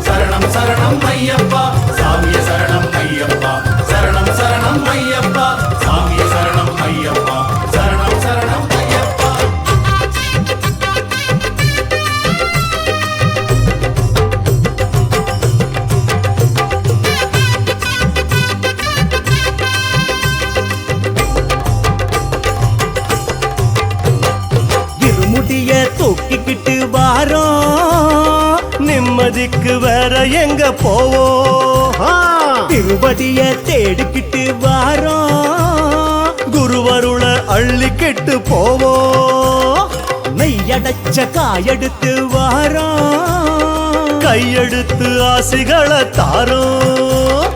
சரணம் சரணம் ஐயப்பா சாமிய சரணம் ஐயப்பா சரணம் சரணம் ஐயப்பா சாமிய சரணம் ஐயப்பா சரணம் சரணம் ஐயப்பா இருமுடிய தூக்கிக்கிட்டு வாரோம், நிம்மதிக்கு வேற எங்க போவோம்? திருவடிய தேடிக்கிட்டு வாரோம், குருவருள அள்ளிக்கிட்டு போவோம். மெய்யடைச்ச காயெடுத்து வாரோம், கையெடுத்து ஆசைகளை தாரோம்.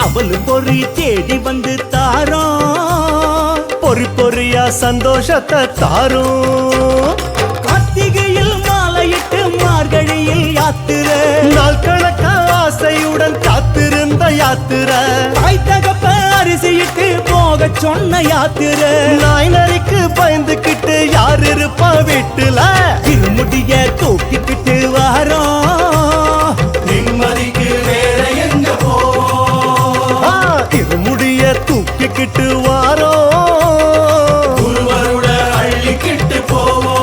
அவளு பொறி தேடி வந்து தாரோம், பொறி பொறியா சந்தோஷத்தை தாரோம். கார்த்திகையில் மாலையிட்டு மார்கழியில் யாத்திர, நாள் கணக்க ஆசையுடன் காத்திருந்த யாத்திர, தாய் தகப்ப அரிசியிட்டு போக சொன்ன யாத்திர, நாய் நரிக்கு பயந்துக்கிட்டு யார் இருப்பா வீட்டுல? இருமுடிய தூக்கிக்கிட்டு வாரோம், நிம்மதிக்கு வேற எங்க போவோம்? இருமுடிய தூக்கிக்கிட்டு வாரோம், குருவருள அள்ளிக்கிட்டு போவோம்.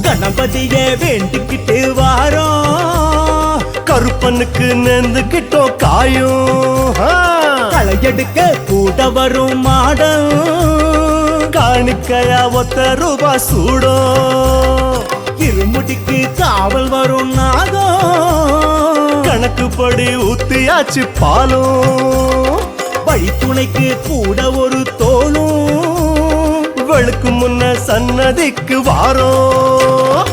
கணபதிய வேண்டிக்கிட்டு வாரோம், கருப்பனுக்கு நெந்துக்கிட்டோம் காயும். களையெடுக்க கூட வரும் மாடம், காணிக்கையா ஒத்த ரூபா சூடும். இருமுடிக்கு காவல் வரும் நாகம், கணக்குப்படி ஊத்தியாச்சு பாலும். வழி துணைக்கு கூட ஒரு தோளும், வெளுக்கு முன்ன சன்னதிக்கு வாரோம்.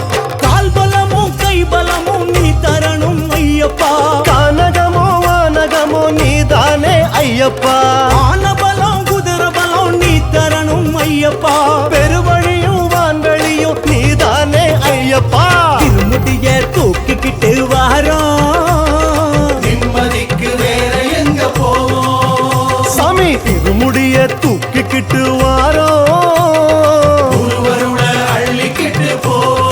கால் பலமும் கை பலமும் நீ தரணும் ஐயப்பா, கானகமோ வானகமோ நீதானே ஐயப்பா. ஆன பலம் குதிரை பலம் நீ தரணும் ஐயப்பா, பெருவழியும் வான்வழியும் நீதானே ஐயப்பா. திருமுடிய தூக்கிக்கிட்டு வாரோம், நிம்மதிக்கு வேற எங்க போவோம்? சாமி திருமுடிய தூக்கிக்கிட்டு வாரோம், குருவருள அள்ளிக்கிட்டு போவோம்.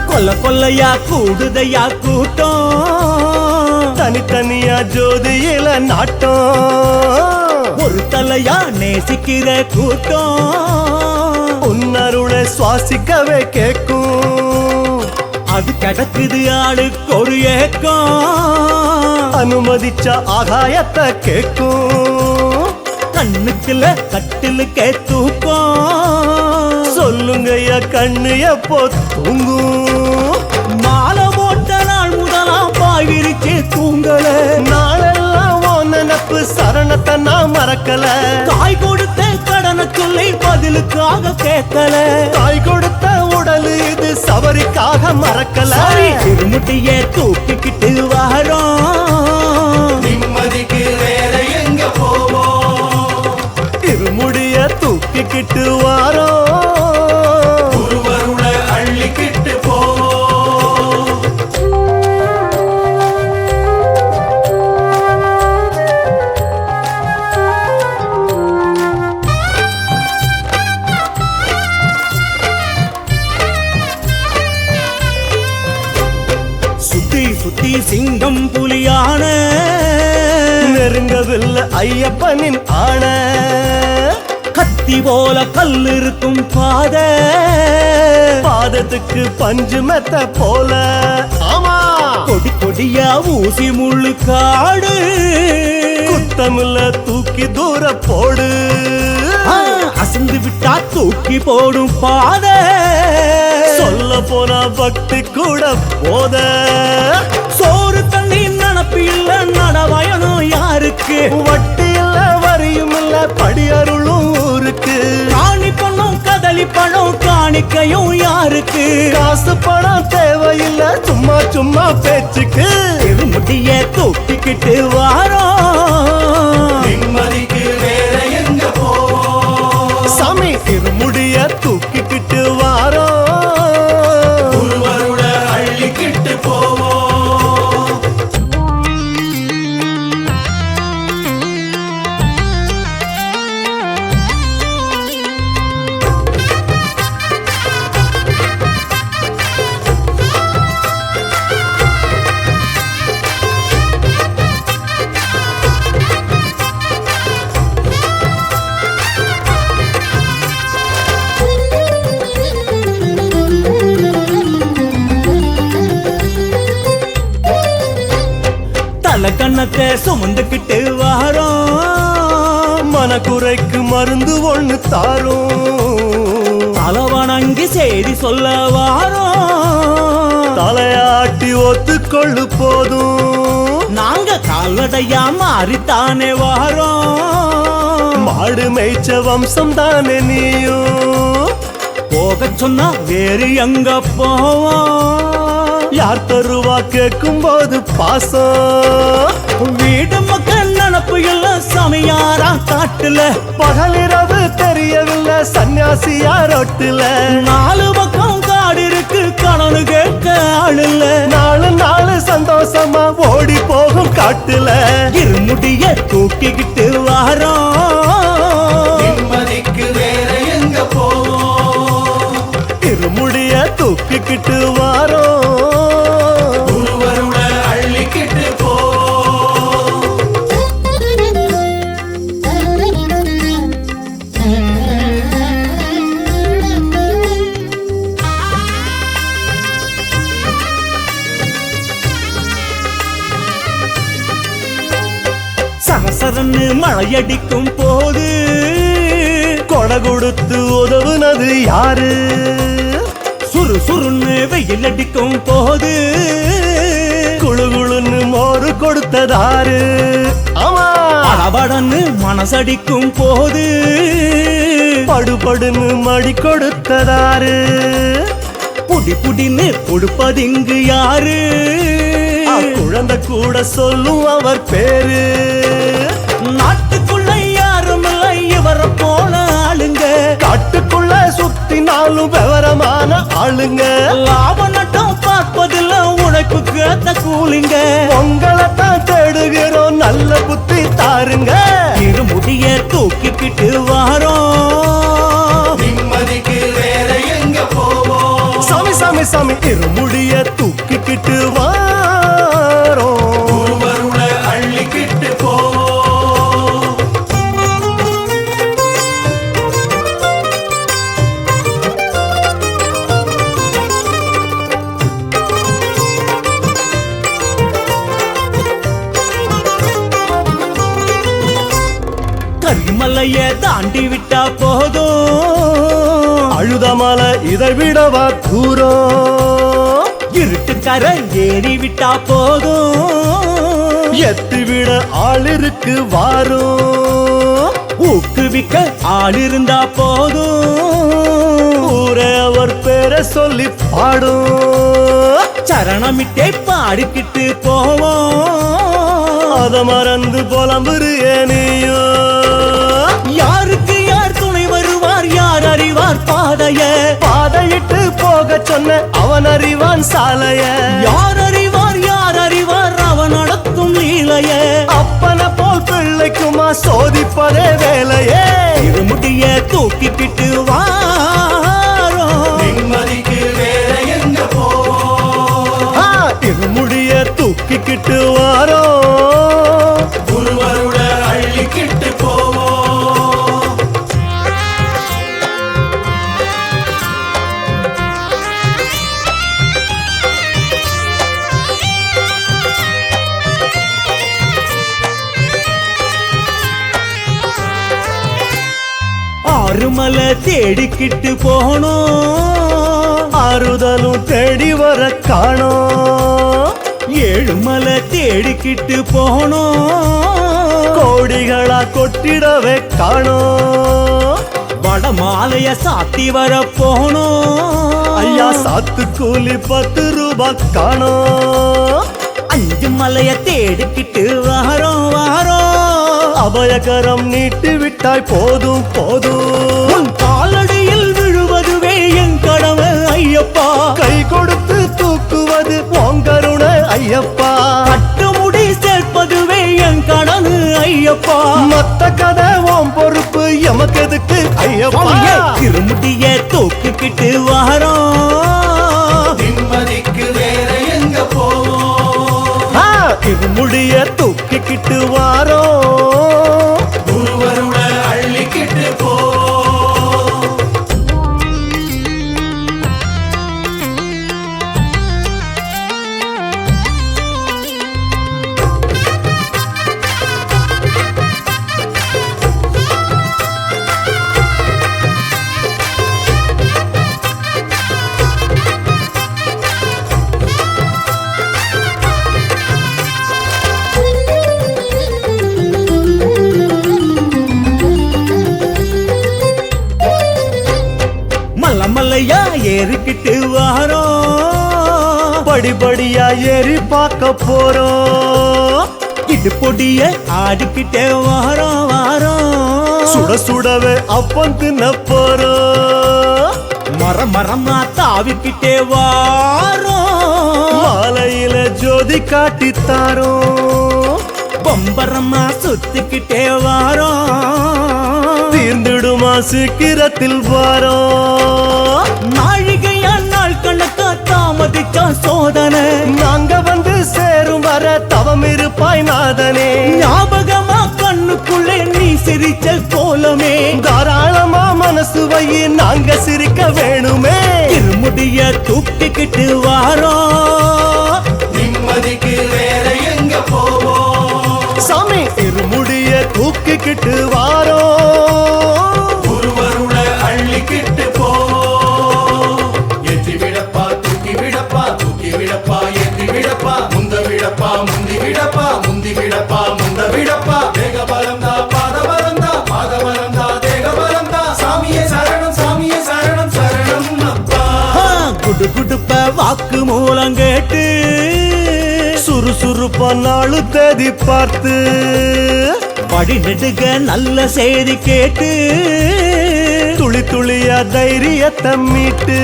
கொல்ல கொல்லையா கூடுதையா கூட்டம், தனித்தனியா ஜோதியில நாட்டம். ஒரு தலையா நேசிக்கிற கூட்டம், உன்னருளை சுவாசிக்கவே கேட்கும். அது கிடக்குது ஆளுக்கு ஒரு ஏக்கம், அனுமதிச்ச ஆகாயத்தை கேட்கும். கண்ணுக்குள்ள கட்டிலுக்கே தூக்கம், சொல்லுங்கய்யா கண்ணு எப்போ தூங்கும்? மாலை போட்ட நாள் முதலாம் பாய்விரிச்சு தூங்கல, நாளெல்லாம் ஓ நினப்பு சரணத்தை நான் மறக்கல. தாய் கொடுத்த கடனை சொல்லி பதிலுக்காக கேட்கல, தாய் கொடுத்த உடல் இது சபரிக்காக மறக்கல. திருமுட்டிய தூக்கிக்கிட்டு வாரோம், நிம்மதிக்கு வேற எங்க போவோம்? திருமுடிய தூக்கிக்கிட்டு வாரோம், குருவருள அள்ளிக்கிட்டு போவோம். சுத்தி சுத்தி சிங்கம் புலியான, நெருங்கவில்லை ஐயப்பனின் ஆன. கத்தி போல கல் இருக்கும் பாத, பாதத்துக்கு பஞ்சு மெத்த போல. ஆமா கொடி கொடியா ஊசி முள்ளு காடு, குத்தமில்ல தூக்கி தூர போடு. அசந்து விட்டா தூக்கி போடும் பாத, சொல்ல போனா பக்தி கூட போத. சோறு தண்ணி நினப்பு இல்ல நடவயனும் யாருக்கு, வட்டி இல்ல வரியும் இல்ல படியருளும் ஊருக்கு. காணி பணம் கதலி பணம் காணிக்கையும் யாருக்கு, காசு பணம் தேவையில்லை சும்மா சும்மா பேச்சுக்கு திருமுடிய தூக்கிக்கிட்டு வாரோம். நிம்மதிக்கு வேற எங்க போவோம்? சாமி திருமுடிய தூக்கிக்கிட்டு வாரோம். குருவருள அள்ளிக்கிட்டு போவோம். தல கண்ணத்தை சுமந்துக்கிட்டு வாரோம். மனக்குறைக்கு மருந்து ஒண்ணு தாரும். தலவணங்கி செய்தி சொல்ல வாரோம். தலையாட்டி ஒத்துக்கொள்ளு போதும். நாங்க கால்நடையா மாறித்தானே வாரோம். மாடு மேய்ச்ச வம்சம் தானே நீயும். போக சொன்னா வேறு எங்க போவோம்? யார் தருவா கேட்கும் போது பாசம். வீடு மக்கள் நினப்பு எல்லாம் சமையாரா காட்டுல. பகலிரவு தெரியவில்லை சன்னியாசியா ரொட்டுல. 4 பக்கம் காடு இருக்கு கணனு கேட்க ஆளுல. நாலு நாலு சந்தோஷமா ஓடி போகும் காட்டுல. இருமுடிய தூக்கிக்கிட்டு வாரோம். நிம்மதிக்கு வேற எங்க போவோம்? இருமுடிய தூக்கிக்கிட்டு வாரோம். குருவருள அள்ளிக்கிட்டு போவோம். சரசரன்னு மழையடிக்கும் போது கொடை கொடுத்து உதவுனது யாரு? சுறுசுறுன்னு வெயில் அடிக்கும் போது குளுகுளுன்னு மோரு கொடுத்ததாரு? ஆமா. படபடன்னு மனசடிக்கும் போது படுபடுன்னு மடி கொடுத்ததாரு? புடி புடின்னு கொடுப்பதிங்கு யாரு? குழந்தை கூட சொல்லும் அவர் பேரு. நாட்டுக்குள்ள யாரும் இல்லை இவரை போல ஆளுங்க. காட்டுக்குள்ள சுத்தினாலும் விவரமான ஆளுங்க. லாப நட்டம் பார்ப்பதில்ல உழைப்புக்கு ஏத்த கூலிங்க. உங்களை தான் தேடுகிறோம் நல்ல புத்தி தாருங்க. இருமுடிய தூக்கிக்கிட்டு வாரோம். நிம்மதிக்கு வேற எங்க போவோம்? சாமி சாமி சாமி இருமுடிய தூக்கிக்கிட்டு வாரோம். குருவருள அள்ளிக்கிட்டு போவோம். கரிமலைய தாண்டி விட்டா போதும். அழுதமலை இதை விடவா தூரம். இருட்டுக்கரை ஏறி விட்டா போதும். எத்து விட ஆள் இருக்கு வாரும். ஊக்குவிக்க ஆள் இருந்தா போதும். ஊரே அவர் பேரை சொல்லி பாடும். சரணமிட்டே பாடிக்கிட்டு போவோம். அத மறந்து புலம்புறிய நீயும். யாருக்கு யார் துணை வருவார் யார் அறிவார் பாதைய? பாதையிட்டு போக சொன்ன அவன் அறிவான் சாலைய. யார் அறிவார் அவன் நடத்தும் லீலைய. அப்பனை போல் பிள்ளைக்குமா சோதிப்பதே வேலையே. இருமுடிய தூக்கிக்கிட்டு வாரோம். நிம்மதிக்கு வேற எங்க போவோம்? இருமுடிய தூக்கிக்கிட்டு வாரோம். குருவருள அள்ளிக்கிட்டு போவோம். ஆறுமலை தேடிக்கிட்டு போனோம். ஆறுதலும் தேடி வர காணோம். ஏழுமலை தேடிக்கிட்டு போனோம். கோடிகளா கொட்டிடவே காணோம். வட மாலைய சாத்தி வர போனோம் ஐயா சாத்து கூலி 10 ரூபாய் காணோம் 5 மலைய தேடிக்கிட்டு வாரோம் அபயகரம் நீட்டி விட்டாய் போதும் போதும் உன் காலடியில் விழுவதுவே என் கடமை ஐயப்பா கை கொடுத்து தூக்குவது உங்கருணை ஐயப்பா கட்டுமுடி சேர்ப்பதுவே என் கடனு ஐயப்பா மத்த கதை உன் பொறுப்பு எமக்கு எதுக்கு ஐயப்பா திருமுடிய தூக்கிக்கிட்டு வாரோம் நிம்மதிக்கு வேற எங்க போவோம் திருமுடிய தூக்கிக்கிட்டு வாரோம் குருவருள அள்ளிக்கிட்டு போ மலையா ஏறிக்கிட்டு வாரோம் படிப்படியா ஏறி பார்க்க போறோம் இடுப்பொடிய ஆடிக்கிட்டே வாரோம் சுட சுடவே அப்பம் தின்ன போறோம் மரமா தாவிக்கிட்டே வாரோம் மாலையில ஜோதி காட்டித்தாரோம் பம்பரமா சுத்திக்கிட்டே வாரோம் தீர்ந்துடுமா சீக்கிரத்தில் வாரோம் நாழிகையா நாள் கணக்கா தாமதிச்சா சோதனை நாங்க வந்து சேரும் வர தவம் இருப்பாய் நாதனே ஞாபகமா கண்ணுக்குள்ளே நீ சிரிச்ச கோலமே தாராளமா மனசு வை நாங்க சிரிக்க வேணுமே திருமுடிய தூக்கிக்கிட்டு வாரோம் நிம்மதிக்கு வேற எங்க போவோம் சாமி திருமுடிய தூக்கிக்கிட்டு வாரோம் குருவருள அள்ளிக்கிட்டு போ ஏற்றி விடப்பா தூக்கி விடப்பா தூக்கி விடப்பா ஏற்றி விடப்பா முந்த விடப்பா முந்தி விடப்பா முந்தி விடப்பா முந்த விடப்பா தேக பலந்தா பாத பலந்தா தேக பலந்தா சாமியே சரணம் சரணம் அப்பா குடு குடுப்ப வாக்கு மூலம் கேட்டு சுறுசுறுப்பா நாளு தேதி பார்த்து படி நெடுக நல்ல செய்தி கேட்டு துளி துளியா தைரியத்தை மீட்டு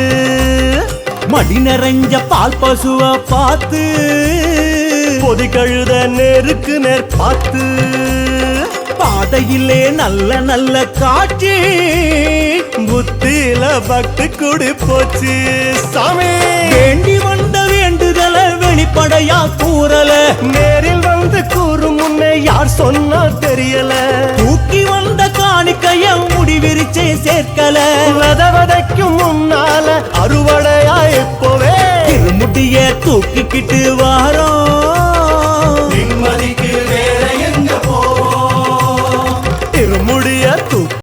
மடி நிறைஞ்ச பால் பசுவ பார்த்து பொதி கழுத நேருக்கு நேர் பார்த்து பாதையிலே நல்ல நல்ல காட்சி புத்தியில பக்தி குடி போச்சு சாமி வேண்டி வந்த வேண்டுதல வெளிப்படையா கூறல நேரில் வந்து கூறும் முன்னே யார் சொன்னா தெரியல தூக்கி வந்த காணிக்கைய முடிவிரிச்சே சேர்க்கல விதைக்கும் முன்னால அறுவடையா இப்போவே திருமுடிய தூக்கிக்கிட்டு வாரோம் நிம்மதிக்கு